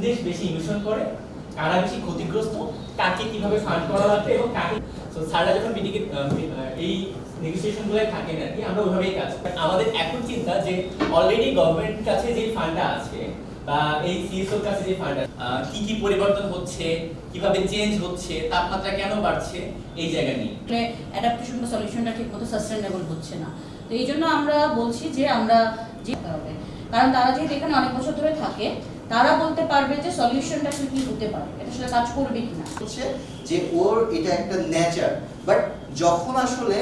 দেশ বেশি ইমিশন করে, কারা বেশি ক্ষতিগ্রস্ত, কাকে কিভাবে ফান্ড করা লাগবে এবং কাকে। সো স্যাররা যখন মিটিংয়ে এই নেগোসিয়েশনগুলোয় থাকেন আর কি, আমরা ওইভাবেই কাজ করি। আমাদের এখন চিন্তা যে অলরেডি গভর্নমেন্ট কাছে যে ফান্ডটা আছে বা এই সিএসওর কাছে যে ফান্ড কি কি পরিবর্তন হচ্ছে, কিভাবে চেঞ্জ হচ্ছে, তাপমাত্রা কেন বাড়ছে, এই জায়গা নিয়ে অ্যাডাপ্টেশন বা সলিউশনটা ঠিকমতো সাস্টেইনেবল হচ্ছে না। তো এই জন্য আমরা বলছি যে আমরা যেতে হবে, কারণ তারা যেহেতু এখানে অনেক বছর ধরে থাকে, তারা বলতে পারবে যে সলিউশনটা কি হতে পারে, এটা আসলে কাজ করবে কিনা। হচ্ছে যে ওর এটা একটা নেচার, বাট যখন আসলে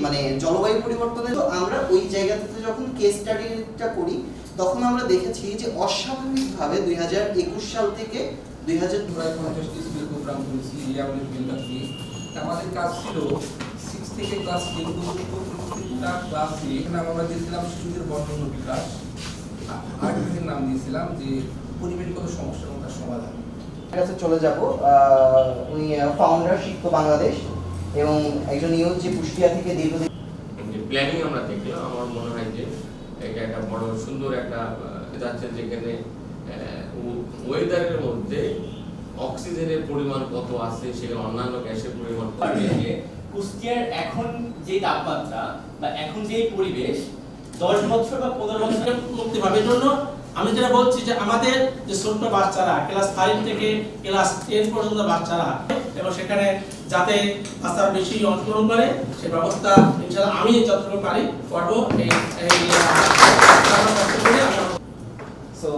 মানে জলবায়ু পরিবর্তনের, তো আমরা ওই জায়গাতে যখন কেস স্টাডিটা করি তখন আমরা দেখেছি যে অস্বাভাবিকভাবে 2021 সাল থেকে 2050টি স্কুল প্রোগ্রাম করেছি ইয়ারলি ইউনিভার্সিটি। আমাদের কাজ ছিল 6 থেকে ক্লাস 10 পর্যন্ত প্রত্যেকটা ক্লাসে এখানে আমরা দিয়েছিলাম শিশুদের বর্ণগত বিকাশ, আরেকটার নাম দিয়েছিলাম যে পরিবেশগত সমস্যার মধ্যে সমাধান। কাছে চলে যাব, উনি ফাউন্ডার শিক্ষক বাংলাদেশ এবং একজন ইউথ যে কুষ্টিয়া থেকে দীর্ঘদিন প্ল্যানিং আমরা দেখলাম। আমার মনে হয় যে এটা একটা বড় সুন্দর একটা যাচ্ছে, যেখানে ওয়েদারের মধ্যে অক্সিজেনের পরিমাণ কত আছে, সেখানে অন্যান্য গ্যাসের পরিমাণ কত। কুষ্টিয়ার এখন যে তাপমাত্রা বা এখন যে পরিবেশ 10 বছর বা 15 বছর মুক্তি পাবে জন্য আমি যেটা বলছি যে আমাদের যে ছোট্ট বাচ্চারা ক্লাস 5 থেকে ক্লাস 10 পর্যন্ত বাচ্চারা, এবং সেখানে যাতে বাচ্চারা বেশি অংশগ্রহণ করে সে ব্যবস্থা ইনশাআল্লাহ আমি যতটুকু পারি করবো। এই সো